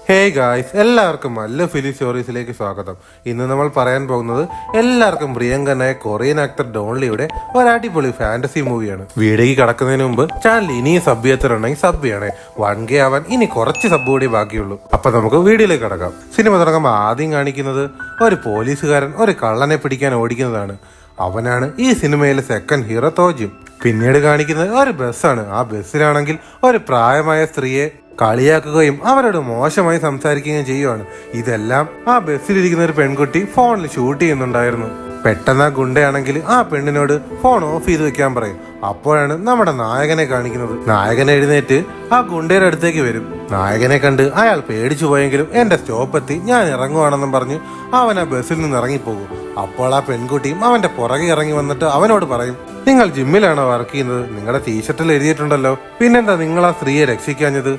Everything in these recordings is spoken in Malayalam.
ഹേയ് ഗായ്സ്, എല്ലാവർക്കും നല്ല ഫിലിം സ്റ്റോറീസിലേക്ക് സ്വാഗതം. ഇന്ന് നമ്മൾ പറയാൻ പോകുന്നത് എല്ലാവർക്കും പ്രിയങ്കരനായ കൊറിയൻ ആക്ടർ ഡോൺലിയുടെ ഒരടിപൊളി ഫാന്റസി മൂവിയാണ്. വീഡിയോക്ക് കടക്കുന്നതിന് മുമ്പ് ചാനൽ ഇനിയും സബ് ചെയ്യാത്തവരുണ്ടെങ്കിൽ സബ് ചെയ്യണേ. 1K ആവാൻ ഇനി കുറച്ച് സബ് കൂടി ബാക്കിയുള്ളൂ. അപ്പൊ നമുക്ക് വീഡിയോയിലേക്ക് കടക്കാം. സിനിമ തുടങ്ങുമ്പോൾ ആദ്യം കാണിക്കുന്നത് ഒരു പോലീസുകാരൻ ഒരു കള്ളനെ പിടിക്കാൻ ഓടിക്കുന്നതാണ്. അവനാണ് ഈ സിനിമയിലെ സെക്കൻഡ് ഹീറോ തോജിം. പിന്നീട് കാണിക്കുന്നത് ഒരു ബസ്സാണ്. ആ ബസ്സിലാണെങ്കിൽ ഒരു പ്രായമായ സ്ത്രീയെ കളിയാക്കുകയും അവരോട് മോശമായി സംസാരിക്കുകയും ചെയ്യുവാണ്. ഇതെല്ലാം ആ ബസ്സിലിരിക്കുന്ന ഒരു പെൺകുട്ടി ഫോണിൽ ഷൂട്ട് ചെയ്യുന്നുണ്ടായിരുന്നു. പെട്ടെന്ന് ആ ഗുണ്ടയാണെങ്കിൽ ആ പെണ്ണിനോട് ഫോൺ ഓഫ് ചെയ്ത് വെക്കാൻ പറയും. അപ്പോഴാണ് നമ്മുടെ നായകനെ കാണിക്കുന്നത്. നായകൻ എഴുന്നേറ്റ് ആ ഗുണ്ടയുടെ അടുത്തേക്ക് വരും. നായകനെ കണ്ട് അയാൾ പേടിച്ചു പോയെങ്കിലും എന്റെ സ്റ്റോപ്പ് എത്തി, ഞാൻ ഇറങ്ങുവാണെന്നും പറഞ്ഞ് അവൻ ആ ബസ്സിൽ നിന്ന് ഇറങ്ങിപ്പോകും. അപ്പോൾ ആ പെൺകുട്ടിയും അവന്റെ പുറകെ ഇറങ്ങി വന്നിട്ട് അവനോട് പറയും, നിങ്ങൾ ജിമ്മിലാണോ വർക്ക് ചെയ്യുന്നത്? നിങ്ങളുടെ ടീഷർട്ടിൽ എഴുതിയിട്ടുണ്ടല്ലോ, പിന്നെന്താ നിങ്ങൾ ആ സ്ത്രീയെ രക്ഷിക്കാഞ്ഞത്?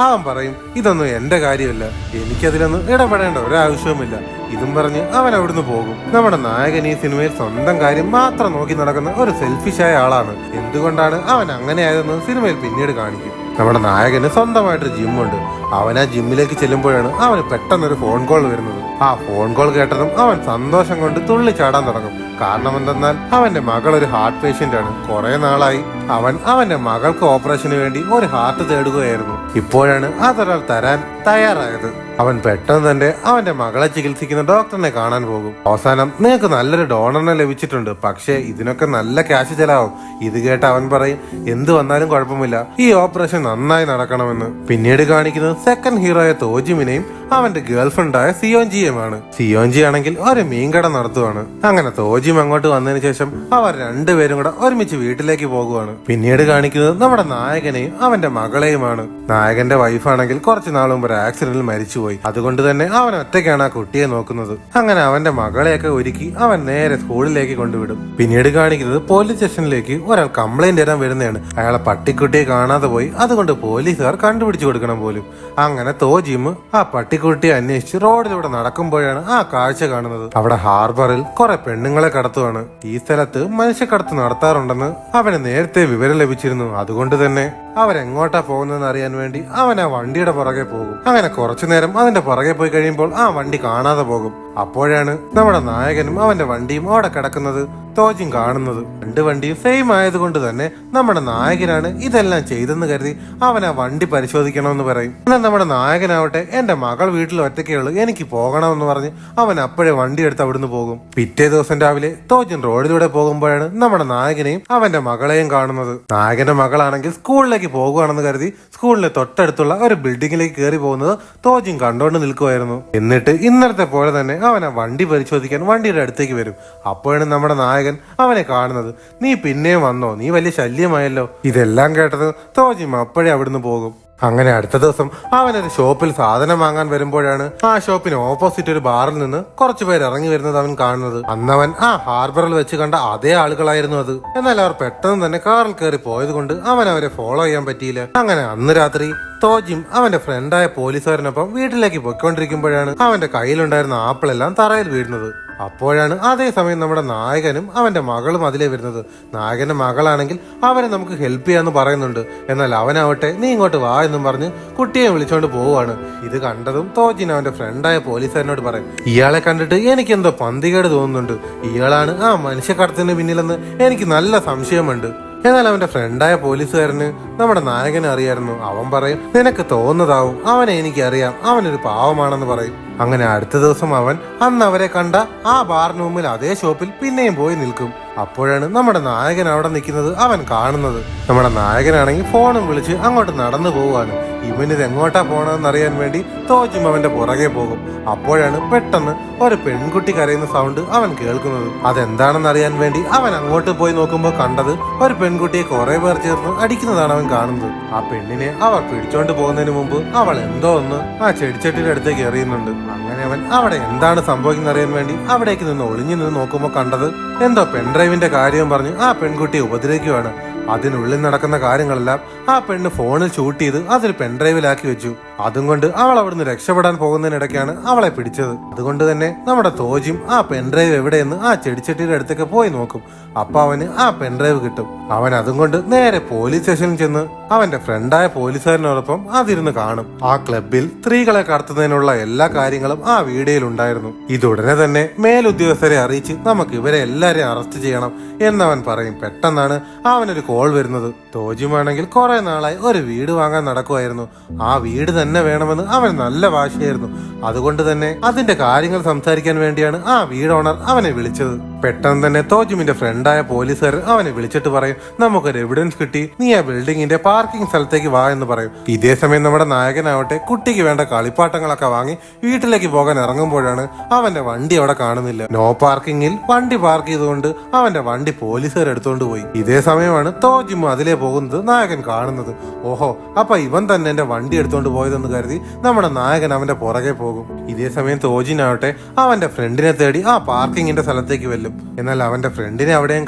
അവൻ പറയും, ഇതൊന്നും എന്റെ കാര്യമല്ല, എനിക്കതിലൊന്നും ഇടപെടേണ്ട ഒരാവശ്യവുമില്ല. ഇതും പറഞ്ഞ് അവൻ അവിടുന്ന് പോകും. നമ്മുടെ നായകൻ ഈ സിനിമയിൽ സ്വന്തം കാര്യം മാത്രം നോക്കി നടക്കുന്ന ഒരു സെൽഫിഷായ ആളാണ്. എന്തുകൊണ്ടാണ് അവൻ അങ്ങനെ ആയതെന്ന് സിനിമയിൽ പിന്നീട് കാണിക്കും. നമ്മുടെ നായകന് സ്വന്തമായിട്ടൊരു ജിമ്മുണ്ട്. അവൻ ആ ജിമ്മിലേക്ക് ചെല്ലുമ്പോഴാണ് അവന് പെട്ടെന്നൊരു ഫോൺ കോൾ വരുന്നത്. ആ ഫോൺ കോൾ കേട്ടതും അവൻ സന്തോഷം കൊണ്ട് തുള്ളിച്ചാടാൻ തുടങ്ങും. കാരണം എന്തെന്നാൽ അവന്റെ മകൾ ഒരു ഹാർട്ട് പേഷ്യന്റ് ആണ്. കുറെ നാളായി അവൻ അവന്റെ മകൾക്ക് ഓപ്പറേഷന് വേണ്ടി ഒരു ഹാർട്ട് തേടുകയായിരുന്നു. ഇപ്പോഴാണ് അതൊരാൾ തരാൻ തയ്യാറായത്. അവൻ പെട്ടെന്ന് തന്നെ അവന്റെ മകളെ ചികിത്സിക്കുന്ന ഡോക്ടറിനെ കാണാൻ പോകും. അവസാനം നിനക്ക് നല്ലൊരു ഡോണറിനെ ലഭിച്ചിട്ടുണ്ട്, പക്ഷേ ഇതിനൊക്കെ നല്ല ക്യാഷ് ചെലവാകും. ഇത് കേട്ട് അവൻ പറയും, എന്ത് വന്നാലും കുഴപ്പമില്ല, ഈ ഓപ്പറേഷൻ നന്നായി നടക്കണമെന്ന്. പിന്നീട് കാണിക്കുന്നത് സെക്കൻഡ് ഹീറോയ തോജിമിനെയും അവന്റെ ഗേൾഫ്രണ്ടായ സിയോൻജിയുമാണ്. സിയോൻജി ആണെങ്കിൽ ഒരു മീൻകട നടത്തുവാണ്. അങ്ങനെ തോജിം അങ്ങോട്ട് വന്നതിന് ശേഷം അവർ രണ്ടുപേരും കൂടെ ഒരുമിച്ച് വീട്ടിലേക്ക് പോകുവാണ്. പിന്നീട് കാണിക്കുന്നത് നമ്മുടെ നായകനെയും അവന്റെ മകളെയുമാണ്. നായകന്റെ വൈഫാണെങ്കിൽ കുറച്ചു നാൾ മുമ്പ് ഒരു ആക്സിഡന്റിൽ മരിച്ചുപോയി. അതുകൊണ്ട് തന്നെ അവൻ ഒറ്റയ്ക്കാണ് ആ കുട്ടിയെ നോക്കുന്നത്. അങ്ങനെ അവന്റെ മകളെയൊക്കെ ഒരുക്കി അവൻ നേരെ സ്കൂളിലേക്ക് കൊണ്ടുവിടും. പിന്നീട് കാണിക്കുന്നത് പോലീസ് സ്റ്റേഷനിലേക്ക് ഒരാൾ കംപ്ലൈന്റ് തരാൻ വരുന്നതാണ്. അയാളെ പട്ടിക്കുട്ടിയെ കാണാതെ പോയി, അതുകൊണ്ട് പോലീസുകാർ കണ്ടുപിടിച്ചു കൊടുക്കണം പോലും. അങ്ങനെ തോജിം ആ പട്ടിക്കുട്ടിയെ അന്വേഷിച്ച് റോഡിലൂടെ നടക്കുമ്പോഴാണ് ആ കാഴ്ച കാണുന്നത്. അവിടെ ഹാർബറിൽ കുറെ പെണ്ണുങ്ങളെ കടത്തുവാണ്. ഈ സ്ഥലത്ത് മനുഷ്യക്കടത്ത് നടത്താറുണ്ടെന്ന് അവന് നേരത്തെ വിവരം ലഭിച്ചിരുന്നു. അതുകൊണ്ട് തന്നെ അവരെങ്ങോട്ടാ പോകുന്നതെന്ന് അറിയാൻ വേണ്ടി അവൻ ആ വണ്ടിയുടെ പുറകെ പോകും. അങ്ങനെ കുറച്ചു നേരം അതിന്റെ പുറകെ പോയി കഴിയുമ്പോൾ ആ വണ്ടി കാണാതെ പോകും. അപ്പോഴാണ് നമ്മുടെ നായകനും അവന്റെ വണ്ടിയും അവിടെ കിടക്കുന്നത് തോജിം കാണുന്നത്. രണ്ട് വണ്ടിയും സെയിം ആയതുകൊണ്ട് തന്നെ നമ്മുടെ നായകനാണ് ഇതെല്ലാം ചെയ്തെന്ന് കരുതി അവൻ ആ വണ്ടി പരിശോധിക്കണമെന്ന് പറയും. എന്നാൽ നമ്മുടെ നായകനാവട്ടെ, എന്റെ മകൾ വീട്ടിൽ ഒറ്റയ്ക്കുള്ളൂ, എനിക്ക് പോകണമെന്ന് പറഞ്ഞ് അവൻ അപ്പോഴേ വണ്ടി എടുത്ത് അവിടുന്ന് പോകും. പിറ്റേ ദിവസം രാവിലെ തോജിം റോഡിലൂടെ പോകുമ്പോഴാണ് നമ്മുടെ നായകനെയും അവന്റെ മകളെയും കാണുന്നത്. നായകന്റെ മകളാണെങ്കിൽ സ്കൂളിലേക്ക് പോകുകയാണെന്ന് കരുതി സ്കൂളിലെ തൊട്ടടുത്തുള്ള ഒരു ബിൽഡിങ്ങിലേക്ക് കയറി പോകുന്നത് തോജിം കണ്ടോണ്ട് നിൽക്കുമായിരുന്നു. എന്നിട്ട് ഇന്നലത്തെ പോലെ തന്നെ അവൻ ആ വണ്ടി പരിശോധിക്കാൻ വണ്ടിയുടെ അടുത്തേക്ക് വരും. അപ്പോഴാണ് നമ്മുടെ നായകൻ അവനെ കാണുന്നത്. നീ പിന്നെയും വന്നോ, നീ വലിയ ശല്യമായല്ലോ. ഇതെല്ലാം കേട്ടത് തോജിം അപ്പോഴേ അവിടുന്ന് പോകും. അങ്ങനെ അടുത്ത ദിവസം അവനൊരു ഷോപ്പിൽ സാധനം വാങ്ങാൻ വരുമ്പോഴാണ് ആ ഷോപ്പിന് ഓപ്പോസിറ്റ് ഒരു ബാറിൽ നിന്ന് കുറച്ചു പേര് ഇറങ്ങി വരുന്നത് അവൻ കാണുന്നത്. അന്നവൻ ആ ഹാർബറിൽ വെച്ച് കണ്ട അതേ ആളുകളായിരുന്നു അത്. എന്നാൽ അവർ പെട്ടെന്ന് തന്നെ കാറിൽ കയറി പോയത് കൊണ്ട് അവൻ അവരെ ഫോളോ ചെയ്യാൻ പറ്റിയില്ല. അങ്ങനെ അന്ന് രാത്രി തോജിം അവന്റെ ഫ്രണ്ടായ പോലീസുകാരനൊപ്പം വീട്ടിലേക്ക് പൊയ്ക്കൊണ്ടിരിക്കുമ്പോഴാണ് അവന്റെ കയ്യിലുണ്ടായിരുന്ന ആപ്പിൾ എല്ലാം തറയിൽ വീഴുന്നത്. അപ്പോഴാണ് അതേസമയം നമ്മുടെ നായകനും അവന്റെ മകളും അതിലേ വരുന്നത്. നായകന്റെ മകളാണെങ്കിൽ അവനെ നമുക്ക് ഹെൽപ്പ് ചെയ്യാന്ന് പറയുന്നുണ്ട്. എന്നാൽ അവനാവട്ടെ, നീ ഇങ്ങോട്ട് വാ എന്നും പറഞ്ഞ് കുട്ടിയെ വിളിച്ചോണ്ട് പോവാണ്. ഇത് കണ്ടതും തോജിൻ അവന്റെ ഫ്രണ്ടായ പോലീസുകാരനോട് പറയും, ഇയാളെ കണ്ടിട്ട് എനിക്ക് എന്തോ പന്തികേട് തോന്നുന്നുണ്ട്, ഇയാളാണ് ആ മനുഷ്യക്കടത്തിന് പിന്നിലെന്ന് എനിക്ക് നല്ല സംശയമുണ്ട്. എന്നാൽ അവന്റെ ഫ്രണ്ടായ പോലീസുകാരന് നമ്മുടെ നായകനെ അറിയായിരുന്നു. അവൻ പറയും, നിനക്ക് തോന്നുന്നതാവും, അവനെ എനിക്കറിയാം, അവനൊരു പാവമാണെന്ന് പറയും. അങ്ങനെ അടുത്ത ദിവസം അവൻ അന്ന് അവരെ കണ്ട ആ ബാറിന് മുമ്പിൽ അതേ ഷോപ്പിൽ പിന്നെയും പോയി നിൽക്കും. അപ്പോഴാണ് നമ്മുടെ നായകൻ അവിടെ നിൽക്കുന്നത് അവൻ കാണുന്നത്. നമ്മുടെ നായകനാണെങ്കിൽ ഫോണും വിളിച്ച് അങ്ങോട്ട് നടന്നു പോവുകയാണ്. ഇവനിത് എങ്ങോട്ടാ പോകണമെന്ന് അറിയാൻ വേണ്ടി തോജിം അവന്റെ പുറകെ പോകും. അപ്പോഴാണ് പെട്ടെന്ന് ഒരു പെൺകുട്ടി കരയുന്ന സൗണ്ട് അവൻ കേൾക്കുന്നത്. അതെന്താണെന്ന് അറിയാൻ വേണ്ടി അവൻ അങ്ങോട്ട് പോയി നോക്കുമ്പോൾ കണ്ടത് ഒരു പെൺകുട്ടിയെ കുറെ പേർ ചേർന്ന് അടിക്കുന്നതാണ് അവൻ കാണുന്നത്. ആ പെണ്ണിനെ അവർ പിടിച്ചോണ്ട് പോകുന്നതിന് മുമ്പ് അവൾ എന്തോ ഒന്ന് ആ ചെടിച്ചട്ടിയുടെ അടുത്തേക്ക് എറിയുന്നുണ്ട്. അങ്ങനെ അവൻ അവിടെ എന്താണ് സംഭവിക്കുന്നത് അറിയാൻ വേണ്ടി അവിടേക്ക് നിന്ന് ഒളിഞ്ഞു നിന്ന് നോക്കുമ്പോൾ കണ്ടത് എന്തോ പെൻഡ്രൈവിന്റെ കാര്യം പറഞ്ഞ് ആ പെൺകുട്ടിയെ ഉപദ്രവിക്കുകയാണ്. അതിനുള്ളിൽ നടക്കുന്ന കാര്യങ്ങളെല്ലാം ആ പെണ്ണ് ഫോണിൽ ഷൂട്ട് ചെയ്ത് അതൊരു പെൻഡ്രൈവിലാക്കി വെച്ചു. അതും കൊണ്ട് അവൾ അവിടുന്ന് രക്ഷപ്പെടാൻ പോകുന്നതിനിടയ്ക്കാണ് അവളെ പിടിച്ചത്. അതുകൊണ്ട് തന്നെ നമ്മുടെ തോജിം ആ പെൻഡ്രൈവ് എവിടെയെന്ന് ആ ചെടിച്ചട്ടിയുടെ അടുത്തേക്ക് പോയി നോക്കും. അപ്പൊ അവന് ആ പെൻഡ്രൈവ് കിട്ടും. അവൻ അതും കൊണ്ട് നേരെ പോലീസ് സ്റ്റേഷനിൽ ചെന്ന് അവന്റെ ഫ്രണ്ടായ പോലീസുകാരനോടൊപ്പം അതിരുന്ന് കാണും. ആ ക്ലബിൽ സ്ത്രീകളെ കടത്തുന്നതിനുള്ള എല്ലാ കാര്യങ്ങളും ആ വീഡിയോയിൽ ഉണ്ടായിരുന്നു. ഇതുടനെ തന്നെ മേലുദ്യോഗസ്ഥരെ അറിയിച്ച് നമുക്ക് ഇവരെ എല്ലാരെയും അറസ്റ്റ് ചെയ്യണം എന്നവൻ പറയും. പെട്ടെന്നാണ് അവനൊരു കോൾ വരുന്നത്. തോജിമാണെങ്കിൽ കുറെ നാളായി ഒരു വീട് വാങ്ങാൻ നടക്കുമായിരുന്നു. ആ വീട് തന്നെ വേണമെന്ന് അവൻ നല്ല വാശിയായിരുന്നു. അതുകൊണ്ട് തന്നെ അതിന്റെ കാര്യങ്ങൾ സംസാരിക്കാൻ വേണ്ടിയാണ് ആ വീട് ഓണർ അവനെ വിളിച്ചത്. പെട്ടെന്ന് തന്നെ തോജിമിന്റെ ഫ്രണ്ടായ പോലീസുകാരൻ അവനെ വിളിച്ചിട്ട് പറയും, നമുക്കൊരു എവിഡൻസ് കിട്ടി, നീ ആ ബിൽഡിങ്ങിന്റെ പാർക്കിംഗ് സ്ഥലത്തേക്ക് വാ എന്ന് പറയും. ഇതേ സമയം നമ്മുടെ നായകനാവട്ടെ കുട്ടിക്ക് വേണ്ട കളിപ്പാട്ടങ്ങളൊക്കെ വാങ്ങി വീട്ടിലേക്ക് പോകാൻ ഇറങ്ങുമ്പോഴാണ് അവന്റെ വണ്ടി അവിടെ കാണുന്നില്ല. നോ പാർക്കിങ്ങിൽ വണ്ടി പാർക്ക് ചെയ്തുകൊണ്ട് അവന്റെ വണ്ടി പോലീസുകാർ എടുത്തോണ്ട് പോയി. ഇതേ സമയമാണ് തോജിമു അതിലേ പോകുന്നത് നായകൻ കാണുന്നത്. ഓഹോ, അപ്പൊ ഇവൻ തന്നെ എന്റെ വണ്ടി എടുത്തോണ്ട് പോയതെന്ന് കരുതി നമ്മുടെ നായകൻ അവന്റെ പുറകെ പോകും. ഇതേ സമയം തോജിനാവട്ടെ അവന്റെ ഫ്രണ്ടിനെ തേടി ആ പാർക്കിങ്ങിന്റെ സ്ഥലത്തേക്ക് വെല്ലും. എന്നാൽ അവന്റെ ഫ്രണ്ടിനെ അവിടെയും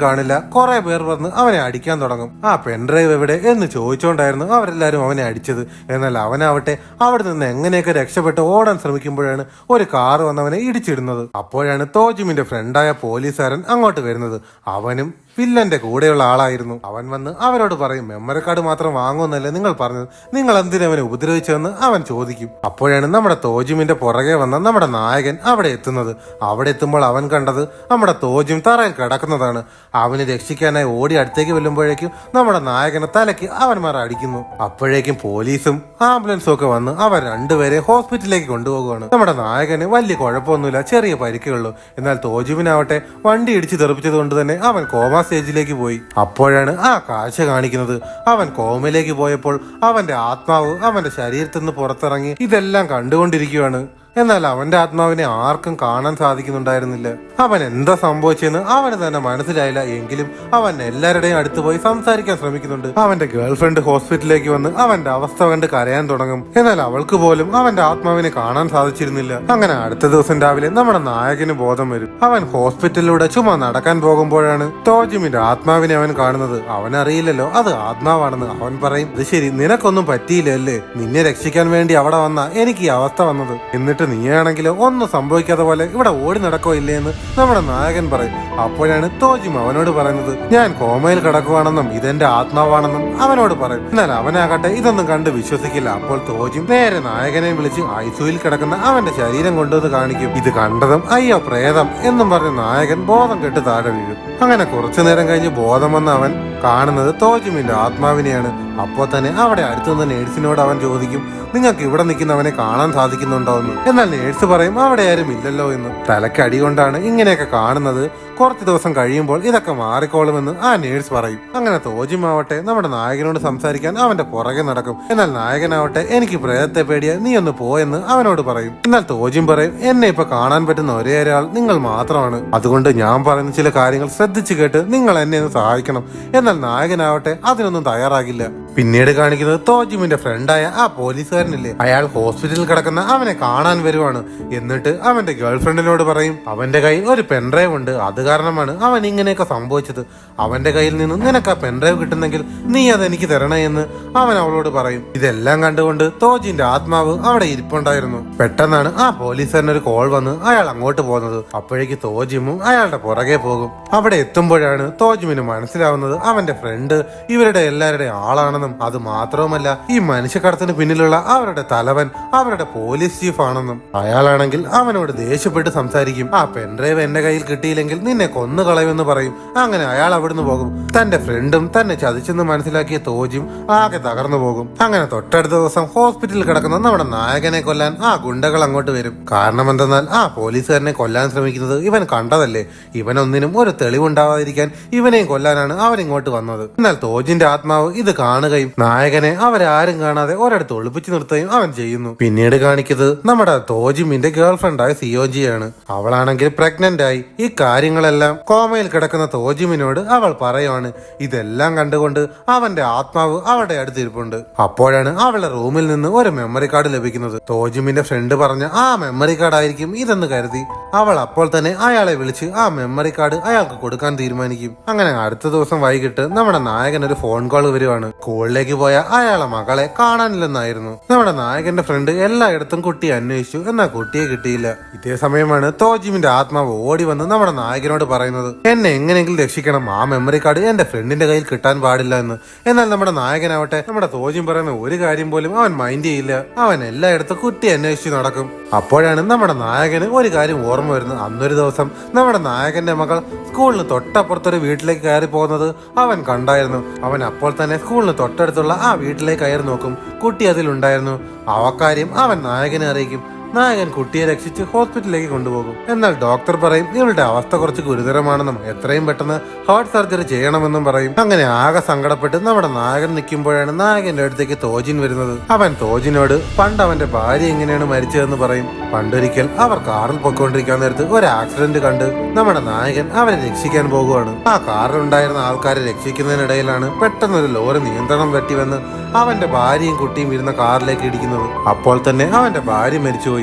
കാണില്ല. കുറെ പേർ വന്ന് അവനെ അടിക്കാൻ തുടങ്ങും. ആ പെൻഡ്രൈവ് എവിടെ എന്ന് ചോദിച്ചുകൊണ്ടായിരുന്നു അവരെല്ലാരും അവനെ അടിച്ചത്. എന്നാൽ അവനാവട്ടെ അവിടെ നിന്ന് എങ്ങനെയൊക്കെ രക്ഷപ്പെട്ട് ഓടാൻ ശ്രമിക്കുമ്പോഴാണ് ഒരു കാറ് വന്നവനെ ഇടിച്ചിടുന്നത്. അപ്പോഴാണ് തോജിമിന്റെ ഫ്രണ്ടായ പോലീസുകാരൻ അങ്ങോട്ട് വരുന്നത്. അവനും വില്ലന്റെ കൂടെയുള്ള ആളായിരുന്നു. അവൻ വന്ന് അവരോട് പറയും, മെമ്മറി കാർഡ് മാത്രം വാങ്ങുമെന്നല്ലേ നിങ്ങൾ പറഞ്ഞത്, നിങ്ങൾ എന്തിനവനെ ഉപദ്രവിച്ചതെന്ന് അവൻ ചോദിക്കും. അപ്പോഴാണ് നമ്മുടെ തോജിമിന്റെ പുറകെ വന്ന നമ്മുടെ നായകൻ അവിടെ എത്തുന്നത്. അവിടെ എത്തുമ്പോൾ അവൻ കണ്ടത് നമ്മുടെ തോജിം തറയിൽ കിടക്കുന്നതാണ്. അവന് രക്ഷിക്കാനായി ഓടി അടുത്തേക്ക് വെല്ലുമ്പോഴേക്കും നമ്മുടെ നായകനെ തലയ്ക്ക് അവന്മാർ അടിക്കുന്നു. അപ്പോഴേക്കും പോലീസും ആംബുലൻസും ഒക്കെ വന്ന് അവർ രണ്ടുപേരെ ഹോസ്പിറ്റലിലേക്ക് കൊണ്ടുപോകുകയാണ്. നമ്മുടെ നായകന് വലിയ കുഴപ്പമൊന്നുമില്ല, ചെറിയ പരിക്കേ ഉള്ളൂ. എന്നാൽ തോജിമിനാവട്ടെ വണ്ടി ഇടിച്ച് തെറിപ്പിച്ചത് കൊണ്ട് തന്നെ അവൻ കോമ സ്റ്റേജിലേക്ക് പോയി. അപ്പോഴാണ് ആ കാഴ്ച കാണിക്കുന്നത്. അവൻ കോമയിലേക്ക് പോയപ്പോൾ അവന്റെ ആത്മാവ് അവന്റെ ശരീരത്തിൽ നിന്ന് പുറത്തിറങ്ങി ഇതെല്ലാം കണ്ടുകൊണ്ടിരിക്കുകയാണ്. എന്നാൽ അവന്റെ ആത്മാവിനെ ആർക്കും കാണാൻ സാധിക്കുന്നുണ്ടായിരുന്നില്ല. അവൻ എന്താ സംഭവിച്ചെന്ന് അവന് തന്നെ മനസ്സിലായില്ല. എങ്കിലും അവൻ എല്ലാവരുടെയും അടുത്ത് പോയി സംസാരിക്കാൻ ശ്രമിക്കുന്നുണ്ട്. അവന്റെ ഗേൾഫ്രണ്ട് ഹോസ്പിറ്റലിലേക്ക് വന്ന് അവന്റെ അവസ്ഥ കണ്ട് കരയാൻ തുടങ്ങും. എന്നാൽ അവൾക്ക് പോലും അവന്റെ ആത്മാവിനെ കാണാൻ സാധിച്ചിരുന്നില്ല. അങ്ങനെ അടുത്ത ദിവസം രാവിലെ നമ്മുടെ നായകന് ബോധം വരും. അവൻ ഹോസ്പിറ്റലിലൂടെ ചുമ്മാ നടക്കാൻ പോകുമ്പോഴാണ് തോജിമിന്റെ ആത്മാവിനെ അവൻ കാണുന്നത്. അവനറിയില്ലല്ലോ അത് ആത്മാവാണെന്ന്. അവൻ പറയും, ഇത് ശരി, നിനക്കൊന്നും പറ്റിയില്ലല്ലേ, നിന്നെ രക്ഷിക്കാൻ വേണ്ടി അവിടെ വന്ന എനിക്ക് ഈ അവസ്ഥ വന്നത്. എന്നിട്ട് നീയാണെങ്കിലോ ഒന്നും സംഭവിക്കാത്ത പോലെ ഇവിടെ ഓടി നടക്കോ ഇല്ലേ എന്ന് നമ്മുടെ നായകൻ പറയും. അപ്പോഴാണ് തോജിം അവനോട് പറയുന്നത്, ഞാൻ കോമയിൽ കിടക്കുവാണെന്നും ഇതെന്റെ ആത്മാവാണെന്നും അവനോട് പറയും. എന്നാൽ അവനാകട്ടെ ഇതൊന്നും കണ്ട് വിശ്വസിക്കില്ല. അപ്പോൾ തോജിം നേരെ നായകനെ വിളിച്ച് ഐസിയുയിൽ കിടക്കുന്ന അവന്റെ ശരീരം കൊണ്ടുവന്ന് കാണിക്കും. ഇത് കണ്ടതും അയ്യോ പ്രേതം എന്നും പറഞ്ഞ് നായകൻ ബോധം കെട്ട് താഴെ വീഴും. അങ്ങനെ കുറച്ചു നേരം കഴിഞ്ഞ് ബോധം വന്ന അവൻ കാണുന്നത് തോജിമിന്റെ ആത്മാവിനെയാണ്. അപ്പോൾ തന്നെ അവിടെ അടുത്തുനിന്ന് നേഴ്സിനോട് അവൻ ചോദിക്കും, നിങ്ങൾക്ക് ഇവിടെ നിൽക്കുന്നവനെ കാണാൻ സാധിക്കുന്നുണ്ടോ എന്ന്. എന്നാൽ നേഴ്സ് പറയും, അവിടെ ആരും ഇല്ലല്ലോ എന്ന്. തലക്കടി കൊണ്ടാണ് ഇങ്ങനെയൊക്കെ കാണുന്നത്, കുറച്ച് ദിവസം കഴിയുമ്പോൾ ഇതൊക്കെ മാറിക്കോളുമെന്ന് ആ നേഴ്സ് പറയും. അങ്ങനെ തോജിമാവട്ടെ നമ്മുടെ നായകനോട് സംസാരിക്കാൻ അവന്റെ പുറകെ നടക്കും. എന്നാൽ നായകനാവട്ടെ, എനിക്ക് പ്രേതത്തെ പേടിയ, നീ ഒന്ന് പോയെന്ന് അവനോട് പറയും. എന്നാൽ തോജിം പറയും, എന്നെ ഇപ്പൊ കാണാൻ പറ്റുന്ന ഒരേ ഒരാൾ നിങ്ങൾ മാത്രമാണ്. അതുകൊണ്ട് ഞാൻ പറയുന്ന ചില കാര്യങ്ങൾ ശ്രദ്ധിച്ചു കേട്ട് നിങ്ങൾ എന്നെ ഒന്ന് സഹായിക്കണം. എന്നാൽ നായകനാവട്ടെ അതിനൊന്നും തയ്യാറാകില്ല. പിന്നീട് കാണിക്കുന്നത് തോജിമിന്റെ ഫ്രണ്ടായ ആ പോലീസുകാരനില്ലേ, അയാൾ ഹോസ്പിറ്റലിൽ കിടക്കുന്ന അവനെ കാണാൻ വരുവാണ്. എന്നിട്ട് അവന്റെ ഗേൾഫ്രണ്ടിനോട് പറയും, അവന്റെ കയ്യിൽ ഒരു പെൻഡ്രൈവ് ഉണ്ട്, അത് കാരണമാണ് അവൻ ഇങ്ങനെയൊക്കെ സംഭവിച്ചത്. അവന്റെ കയ്യിൽ നിന്ന് നിനക്ക് ആ പെൻഡ്രൈവ് കിട്ടുന്നെങ്കിൽ നീ അതെനിക്ക് തരണേ എന്ന് അവൻ അവളോട് പറയും. ഇതെല്ലാം കണ്ടുകൊണ്ട് തോജിന്റെ ആത്മാവ് അവിടെ ഇരിപ്പുണ്ടായിരുന്നു. പെട്ടെന്നാണ് ആ പോലീസുകാരനൊരു കോൾ വന്ന് അയാൾ അങ്ങോട്ട് പോകുന്നത്. അപ്പോഴേക്ക് തോജിമും അയാളുടെ പുറകെ പോകും. അവിടെ എത്തുമ്പോഴാണ് തോജിമിന് മനസ്സിലാവുന്നത് അവന്റെ ഫ്രണ്ട് ഇവരുടെ എല്ലാവരുടെയും ആളാണെന്നും. അത് മാത്രവുമല്ല, ഈ മനുഷ്യക്കടത്തിന് പിന്നിലുള്ള അവരുടെ തലവൻ അവരുടെ പോലീസ് ചീഫ് ആണെന്നും. അയാളാണെങ്കിൽ അവനോട് ദേഷ്യപ്പെട്ട് സംസാരിക്കും. ആ പെൻഡ്രൈവ് എന്റെ കയ്യിൽ കിട്ടിയില്ലെങ്കിൽ നിന്നെ കൊന്നു കളയുമെന്ന് പറയും. അങ്ങനെ അയാൾ അവിടുന്ന് പോകും. തന്റെ ഫ്രണ്ടും തന്നെ ചതിച്ചെന്ന് മനസ്സിലാക്കിയ തോജിം ആകെ തകർന്നു പോകും. അങ്ങനെ തൊട്ടടുത്ത ദിവസം ഹോസ്പിറ്റലിൽ കിടക്കുന്ന നമ്മുടെ നായകനെ കൊല്ലാൻ ആ ഗുണ്ടകൾ അങ്ങോട്ട് വരും. കാരണം എന്തെന്നാൽ ആ പോലീസുകാരനെ കൊല്ലാൻ ശ്രമിക്കുന്നത് ഇവൻ കണ്ടതല്ലേ. ഇവനൊന്നിനും ഒരു തെളിവുണ്ടാവാതിരിക്കാൻ ഇവനെയും കൊല്ലാനാണ് അവനിങ്ങോട്ട് വന്നത്. എന്നാൽ തോജിന്റെ ആത്മാവ് ഇത് കാണുകയും നായകനെ അവരാരും കാണാതെ ഒരിടത്ത് ഒളിപ്പിച്ചു നിർത്തുകയും അവൻ ചെയ്യുന്നു. പിന്നീട് കാണിക്കുന്നത് നമ്മുടെ തോജിമിന്റെ ഗേൾഫ്രണ്ടായ സിയോജിയാണ്. അവളാണെങ്കിൽ പ്രഗ്നന്റ് ആയി. ഈ കാര്യങ്ങളെല്ലാം കോമയിൽ കിടക്കുന്ന തോജിമിനോട് അവൾ പറയുവാണ്. ഇതെല്ലാം കണ്ടുകൊണ്ട് അവന്റെ ആത്മാവ് അവളുടെ അടുത്തിരിപ്പുണ്ട്. അപ്പോഴാണ് അവളുടെ റൂമിൽ നിന്ന് ഒരു മെമ്മറി കാർഡ് ലഭിക്കുന്നത്. തോജിമിന്റെ ഫ്രണ്ട് പറഞ്ഞ ആ മെമ്മറി കാർഡ് ആയിരിക്കും ഇതെന്ന് കരുതി അവൾ അപ്പോൾ തന്നെ അയാളെ വിളിച്ച് ആ മെമ്മറി കാർഡ് അയാൾക്ക് കൊടുക്കാൻ തീരുമാനിക്കും. അങ്ങനെ അടുത്ത ദിവസം വൈകിട്ട് നമ്മുടെ നായകൻ ഒരു ഫോൺ കോൾ വരുവാണ്. സ്കൂളിലേക്ക് പോയ അയാളെ മകളെ കാണാനില്ലെന്നായിരുന്നു. നമ്മുടെ നായകന്റെ ഫ്രണ്ട് എല്ലായിടത്തും കുട്ടിയെ അന്വേഷിച്ചു, എന്നാൽ കുട്ടിയെ കിട്ടിയില്ല. ഇതേ സമയമാണ് തോജിമിന്റെ ആത്മാവ് ഓടി വന്ന് നമ്മുടെ നായകനോട് പറയുന്നത്, എന്നെ എങ്ങനെയെങ്കിലും രക്ഷിക്കണം, ആ മെമ്മറി കാർഡ് എന്റെ ഫ്രണ്ടിന്റെ കയ്യിൽ കിട്ടാൻ പാടില്ല എന്ന്. എന്നാൽ നമ്മുടെ നായകനാവട്ടെ നമ്മുടെ തോജിം പറയുന്ന ഒരു കാര്യം പോലും അവൻ മൈൻഡ് ചെയ്യില്ല. അവൻ എല്ലായിടത്തും കുട്ടിയെ അന്വേഷിച്ചു നടക്കും. അപ്പോഴാണ് നമ്മുടെ നായകന് ഒരു കാര്യം ഓർമ്മ വരുന്നത്. അന്നൊരു ദിവസം നമ്മുടെ നായകന്റെ മകൾ സ്കൂളിന് തൊട്ടപ്പുറത്തൊരു വീട്ടിലേക്ക് കയറി പോകുന്നത് അവൻ കണ്ടായിരുന്നു. അവൻ അപ്പോൾ തന്നെ സ്കൂളിന് തൊട്ടടുത്തുള്ള ആ വീട്ടിലേക്ക് കയറി നോക്കും. കുട്ടി അതിലുണ്ടായിരുന്നു. അവക്കാര്യം അവൻ നായകനെ അറിയിക്കും. നായകൻ കുട്ടിയെ രക്ഷിച്ച് ഹോസ്പിറ്റലിലേക്ക് കൊണ്ടുപോകും. എന്നാൽ ഡോക്ടർ പറയും ഇവളുടെ അവസ്ഥ കുറച്ച് ഗുരുതരമാണെന്നും എത്രയും പെട്ടെന്ന് ഹാർട്ട് സർജറി ചെയ്യണമെന്നും പറയും. അങ്ങനെ ആകെ സങ്കടപ്പെട്ട് നമ്മുടെ നായകൻ നിൽക്കുമ്പോഴാണ് നായകന്റെ അടുത്തേക്ക് തോജിൻ വരുന്നത്. അവൻ തോജിനോട് പണ്ട് അവന്റെ ഭാര്യ എങ്ങനെയാണ് മരിച്ചതെന്ന് പറയും. പണ്ടൊരിക്കൽ അവർ കാറിൽ പൊയ്ക്കൊണ്ടിരിക്കാൻ നേരത്ത് ഒരു ആക്സിഡന്റ് കണ്ട് നമ്മുടെ നായകൻ അവരെ രക്ഷിക്കാൻ പോകുവാണ്. ആ കാറിലുണ്ടായിരുന്ന ആൾക്കാരെ രക്ഷിക്കുന്നതിനിടയിലാണ് പെട്ടെന്നൊരു ലോറി നിയന്ത്രണം വെട്ടിവന്ന് അവന്റെ ഭാര്യയും കുട്ടിയും ഇരുന്ന കാറിലേക്ക് ഇടിക്കുന്നത്. അപ്പോൾ തന്നെ അവന്റെ ഭാര്യ മരിച്ചുപോയി.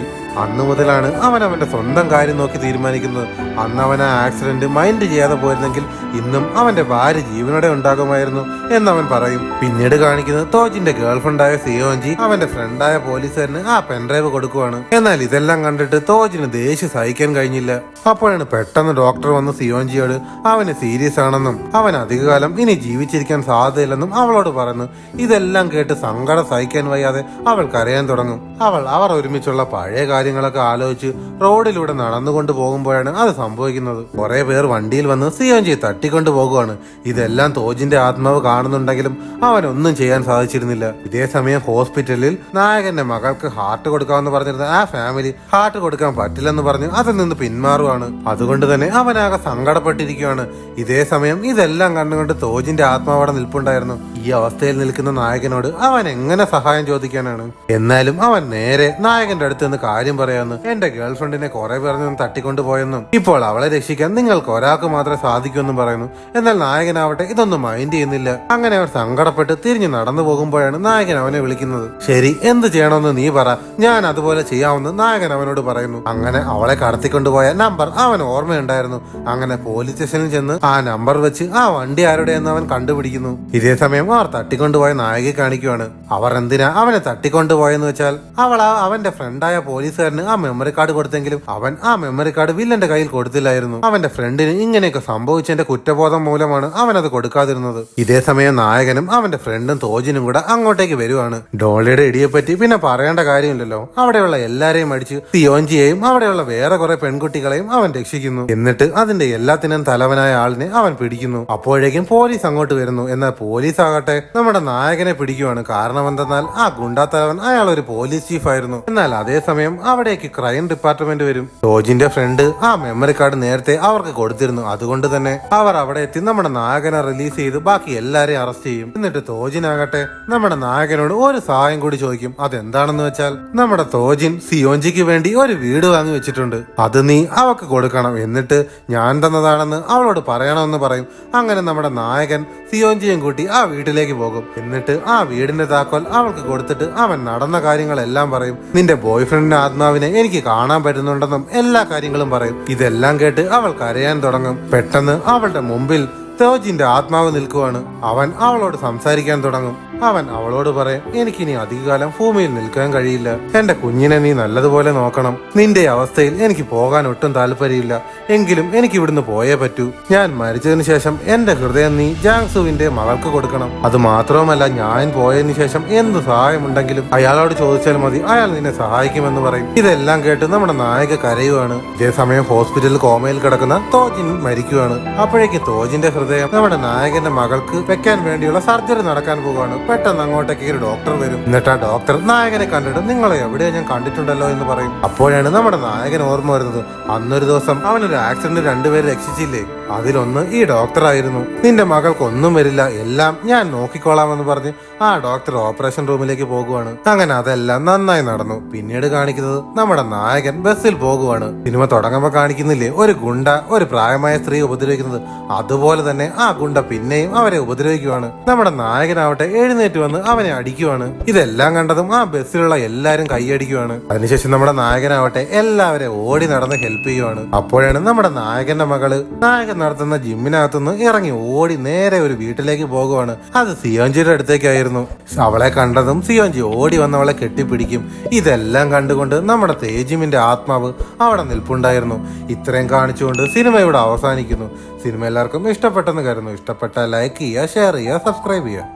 അന്നു മുതലാണ് അവൻ അവന്റെ സ്വന്തം കാര്യം നോക്കി തീരുമാനിക്കുന്നത്. അന്ന് അവൻ ആ ആക്സിഡന്റ് മൈൻഡ് ചെയ്യാതെ പോയിരുന്നെങ്കിൽ ഇന്നും അവന്റെ ഭാര്യ ജീവനോടെ ഉണ്ടാകുമായിരുന്നു എന്നവൻ പറയും. പിന്നീട് കാണിക്കുന്നത് തോജിന്റെ ഗേൾഫ്രണ്ടായ സിയോഞ്ചി അവന്റെ ഫ്രണ്ടായ പോലീസുകാരന് ആ പെൻഡ്രൈവ് കൊടുക്കുവാണ്. എന്നാൽ ഇതെല്ലാം കണ്ടിട്ട് തോജിന് ദേഷ്യം സഹിക്കാൻ കഴിഞ്ഞില്ല. അപ്പോഴാണ് പെട്ടെന്ന് ഡോക്ടർ വന്ന് സിയോഞ്ചിയോട് അവന് സീരിയസ് ആണെന്നും അവൻ അധികകാലം ഇനി ജീവിച്ചിരിക്കാൻ സാധ്യതയില്ലെന്നും അവളോട് പറഞ്ഞു. ഇതെല്ലാം കേട്ട് സങ്കടം സഹിക്കാൻ വയ്യാതെ അവൾ കരയാൻ തുടങ്ങും. അവർ ഒരുമിച്ചുള്ള പഴയ കാര്യങ്ങളൊക്കെ ആലോചിച്ച് റോഡിലൂടെ നടന്നുകൊണ്ട് പോകുമ്പോഴാണ് അത് സംഭവിക്കുന്നത്. കുറെ പേർ വണ്ടിയിൽ വന്ന് സിയോഞ്ചിയെ തട്ടിക്കൊണ്ടു പോകുവാണ്. ഇതെല്ലാം തോജിന്റെ ആത്മാവ് കാണുന്നുണ്ടെങ്കിലും അവനൊന്നും ചെയ്യാൻ സാധിച്ചിരുന്നില്ല. ഇതേ സമയം ഹോസ്പിറ്റലിൽ നായകന്റെ മകൾക്ക് ഹാർട്ട് കൊടുക്കാമെന്ന് പറഞ്ഞിരുന്ന ആ ഫാമിലി ഹാർട്ട് കൊടുക്കാൻ പറ്റില്ലെന്ന് പറഞ്ഞ് അതിൽ നിന്ന് പിന്മാറുവാണ്. അതുകൊണ്ട് തന്നെ അവനാകെ സങ്കടപ്പെട്ടിരിക്കുകയാണ്. ഇതേ സമയം ഇതെല്ലാം കണ്ടുകൊണ്ട് തോജിന്റെ ആത്മാവ് അവിടെ നിൽപ്പുണ്ടായിരുന്നു. ഈ അവസ്ഥയിൽ നിൽക്കുന്ന നായകനോട് അവൻ എങ്ങനെ സഹായം ചോദിക്കാനാണ്? എന്നാലും അവൻ നേരെ നായകന്റെ അടുത്ത് നിന്ന് കാര്യം പറയാന്ന്, എന്റെ ഗേൾഫ്രണ്ടിനെ കുറെ പേർ നിന്ന് തട്ടിക്കൊണ്ടുപോയെന്നും ഇപ്പോൾ അവളെ രക്ഷിക്കാൻ നിങ്ങൾക്ക് ഒരാൾക്ക് മാത്രമേ സാധിക്കുമെന്നും പറയുന്നു. എന്നാൽ നായകനാവട്ടെ ഇതൊന്നും മൈൻഡ് ചെയ്യുന്നില്ല. അങ്ങനെ അവർ സങ്കടപ്പെട്ട് തിരിഞ്ഞു നടന്നു പോകുമ്പോഴാണ് നായകൻ അവനെ വിളിക്കുന്നത്. ശരി, എന്ത് ചെയ്യണമെന്ന് നീ പറ, ഞാൻ അതുപോലെ ചെയ്യാമെന്ന് നായകൻ അവനോട് പറയുന്നു. അങ്ങനെ അവളെ കടത്തിക്കൊണ്ടുപോയ നമ്പർ അവൻ ഓർമ്മയുണ്ടായിരുന്നു. അങ്ങനെ പോലീസ് സ്റ്റേഷനിൽ ചെന്ന് ആ നമ്പർ വെച്ച് ആ വണ്ടി ആരുടെയെന്ന് അവൻ കണ്ടുപിടിക്കുന്നു. ഇതേ സമയം അവർ തട്ടിക്കൊണ്ടുപോയ നായകയെ കാണിക്കുവാണ്. അവർ എന്തിനാ അവനെ തട്ടിക്കൊണ്ടുപോയെന്ന് വെച്ചാൽ അവന്റെ ഫ്രണ്ടായ പോലീസുകാരന് ആ മെമ്മറി കാർഡ് കൊടുത്തെങ്കിലും അവൻ ആ മെമ്മറി കാർഡ് വില്ലന്റെ കയ്യിൽ കൊടുത്തില്ലായിരുന്നു. അവന്റെ ഫ്രണ്ടിന് ഇങ്ങനെയൊക്കെ സംഭവിച്ചതിന്റെ കുറ്റബോധം മൂലമാണ് അവൻ അത് കൊടുക്കാതിരുന്നത്. ഇതേ സമയം നായകനും അവന്റെ ഫ്രണ്ടും തോജിനും കൂടെ അങ്ങോട്ടേക്ക് വരുവാണ്. ഡോളിയുടെ ഇടിയെ പറ്റി പിന്നെ പറയേണ്ട കാര്യമില്ലല്ലോ. അവിടെയുള്ള എല്ലാരെയും അടിച്ച് സിയോഞ്ചിയെയും അവിടെയുള്ള വേറെ കുറെ പെൺകുട്ടികളെയും അവൻ രക്ഷിക്കുന്നു. എന്നിട്ട് അതിന്റെ എല്ലാത്തിനും തലവനായ ആളിനെ അവൻ പിടിക്കുന്നു. അപ്പോഴേക്കും പോലീസ് അങ്ങോട്ട് വരുന്നു. എന്നാൽ പോലീസ് ആകട്ടെ നമ്മുടെ നായകനെ പിടിക്കുവാണ്. കാരണം എന്തെന്നാൽ ആ ഗുണ്ടാ തലവൻ അയാൾ ഒരു പോലീസ് ചീഫ് ആയിരുന്നു. എന്നാൽ അതേസമയം അവിടേക്ക് ക്രൈം ഡിപ്പാർട്ട്മെന്റ് വരും. തോജിന്റെ ഫ്രണ്ട് ആ മെമ്മറി കാർഡ് നേരത്തെ അവർക്ക് കൊടുത്തിരുന്നു. അതുകൊണ്ട് തന്നെ അവർ അവിടെ എത്തി നമ്മുടെ നായകനെ റിലീസ് ചെയ്ത് ബാക്കി എല്ലാരെയും അറസ്റ്റ് ചെയ്യും. എന്നിട്ട് തോജിനാകട്ടെ നമ്മുടെ നായകനോട് ഒരു സഹായം കൂടി ചോദിക്കും. അതെന്താണെന്ന് വെച്ചാൽ നമ്മുടെ തോജിൻ സിയോഞ്ചിക്ക് വേണ്ടി ഒരു വീട് വാങ്ങി വെച്ചിട്ടുണ്ട്. അത് നീ അവക്ക് കൊടുക്കണം. എന്നിട്ട് ഞാൻ തന്നതാണെന്ന് അവളോട് പറയണമെന്ന് പറയും. അങ്ങനെ നമ്മുടെ നായകൻ സിയോഞ്ചിയും കൂട്ടി ആ വീട്ടിലേക്ക് പോകും. എന്നിട്ട് ആ വീടിന്റെ താക്കോൽ അവൾക്ക് കൊടുത്തിട്ട് അവൻ നടന്ന കാര്യങ്ങളെല്ലാം പറയും. നിന്റെ ബോയ് ഫ്രണ്ടിന്റെ ആത്മാവിനെ എനിക്ക് കാണാൻ പറ്റുന്നുണ്ടെന്നും എല്ലാ കാര്യങ്ങളും പറയും. ഇതെല്ലാം കേട്ട് അവൾ കരയാൻ തുടങ്ങും. പെട്ടെന്ന് അവളുടെ മുമ്പിൽ തോജിന്റെ ആത്മാവ് നിൽക്കുവാണ്. അവൻ അവളോട് സംസാരിക്കാൻ തുടങ്ങും. അവൻ അവളോട് പറയും, എനിക്കിനി അധികകാലം ഭൂമിയിൽ നിൽക്കാൻ കഴിയില്ല. എന്റെ കുഞ്ഞിനെ നീ നല്ലതുപോലെ നോക്കണം. നിന്റെ അവസ്ഥയിൽ എനിക്ക് പോകാൻ ഒട്ടും താല്പര്യമില്ല. എങ്കിലും എനിക്ക് ഇവിടുന്ന് പോയേ പറ്റൂ. ഞാൻ മരിച്ചതിന് ശേഷം എന്റെ ഹൃദയം നീ ജാങ്സുവിന്റെ മകൾക്ക് കൊടുക്കണം. അത് മാത്രവുമല്ല, ഞാൻ പോയതിനു ശേഷം എന്ത് സഹായമുണ്ടെങ്കിലും അയാളോട് ചോദിച്ചാൽ മതി, അയാൾ നിന്നെ സഹായിക്കുമെന്ന് പറയും. ഇതെല്ലാം കേട്ട് നമ്മുടെ നായക കരയുവാണ്. ഇതേസമയം ഹോസ്പിറ്റലിൽ കോമയിൽ കിടക്കുന്ന തോജിൻ മരിക്കുവാണ്. അപ്പോഴേക്ക് തോജിന്റെ ഹൃദയം നമ്മുടെ നായകന്റെ മകൾക്ക് വെക്കാൻ വേണ്ടിയുള്ള സർജറി നടക്കാൻ പോവുകയാണ്. പെട്ടെന്ന് അങ്ങോട്ടേക്ക് ഒരു ഡോക്ടർ വരും. എന്നിട്ട് ആ ഡോക്ടർ നായകനെ കണ്ടിട്ട് നിങ്ങളെ എവിടെയോ ഞാൻ കണ്ടിട്ടുണ്ടല്ലോ എന്ന് പറയും. അപ്പോഴാണ് നമ്മുടെ നായകൻ ഓർമ്മ വരുന്നത്, അന്നൊരു ദിവസം അവനൊരു ആക്സിഡന്റ് രണ്ടുപേരെ രക്ഷിച്ചില്ലേ, അതിലൊന്ന് ഈ ഡോക്ടറായിരുന്നു. നിന്റെ മകൾക്ക് ഒന്നും വരില്ല, എല്ലാം ഞാൻ നോക്കിക്കോളാമെന്ന് പറഞ്ഞ് ആ ഡോക്ടർ ഓപ്പറേഷൻ റൂമിലേക്ക് പോകുവാണ്. അങ്ങനെ അതെല്ലാം നന്നായി നടന്നു. പിന്നീട് കാണിക്കുന്നത് നമ്മുടെ നായകൻ ബസ്സിൽ പോകുവാണ്. സിനിമ തുടങ്ങുമ്പോൾ കാണിക്കുന്നില്ലേ ഒരു ഗുണ്ട ഒരു പ്രായമായ സ്ത്രീ ഉപദ്രവിക്കുന്നത്, അതുപോലെ തന്നെ ആ ഗുണ്ട പിന്നെയും അവരെ ഉപദ്രവിക്കുവാണ്. നമ്മുടെ നായകനാവട്ടെ എഴുന്നേറ്റ് വന്ന് അവനെ അടിക്കുവാണ്. ഇതെല്ലാം കണ്ടതും ആ ബസ്സിലുള്ള എല്ലാരും കൈയടിക്കുവാണ്. അതിനുശേഷം നമ്മുടെ നായകനാവട്ടെ എല്ലാവരെയും ഓടി നടന്ന് ഹെൽപ്പ് ചെയ്യുവാണ്. അപ്പോഴാണ് നമ്മുടെ നായകന്റെ മകള് നായകൻ നടത്തുന്ന ജിമ്മിനകത്തുനിന്ന് ഇറങ്ങി ഓടി നേരെ ഒരു വീട്ടിലേക്ക് പോകുവാണ്. അത് സിയോഞ്ചിയുടെ അടുത്തേക്കായിരുന്നു. അവളെ കണ്ടതും സിയോഞ്ചി ഓടി വന്ന് അവളെ കെട്ടിപ്പിടിക്കും. ഇതെല്ലാം കണ്ടുകൊണ്ട് നമ്മുടെ തേജിമിന്റെ ആത്മാവ് അവിടെ നിൽപ്പുണ്ടായിരുന്നു. ഇത്രയും കാണിച്ചുകൊണ്ട് സിനിമ ഇവിടെ അവസാനിക്കുന്നു. സിനിമ എല്ലാവർക്കും ഇഷ്ടപ്പെട്ടെന്ന് കരുതുന്നു. ഇഷ്ടപ്പെട്ടാൽ ലൈക്ക് ചെയ്യുക, ഷെയർ ചെയ്യുക, സബ്സ്ക്രൈബ് ചെയ്യുക.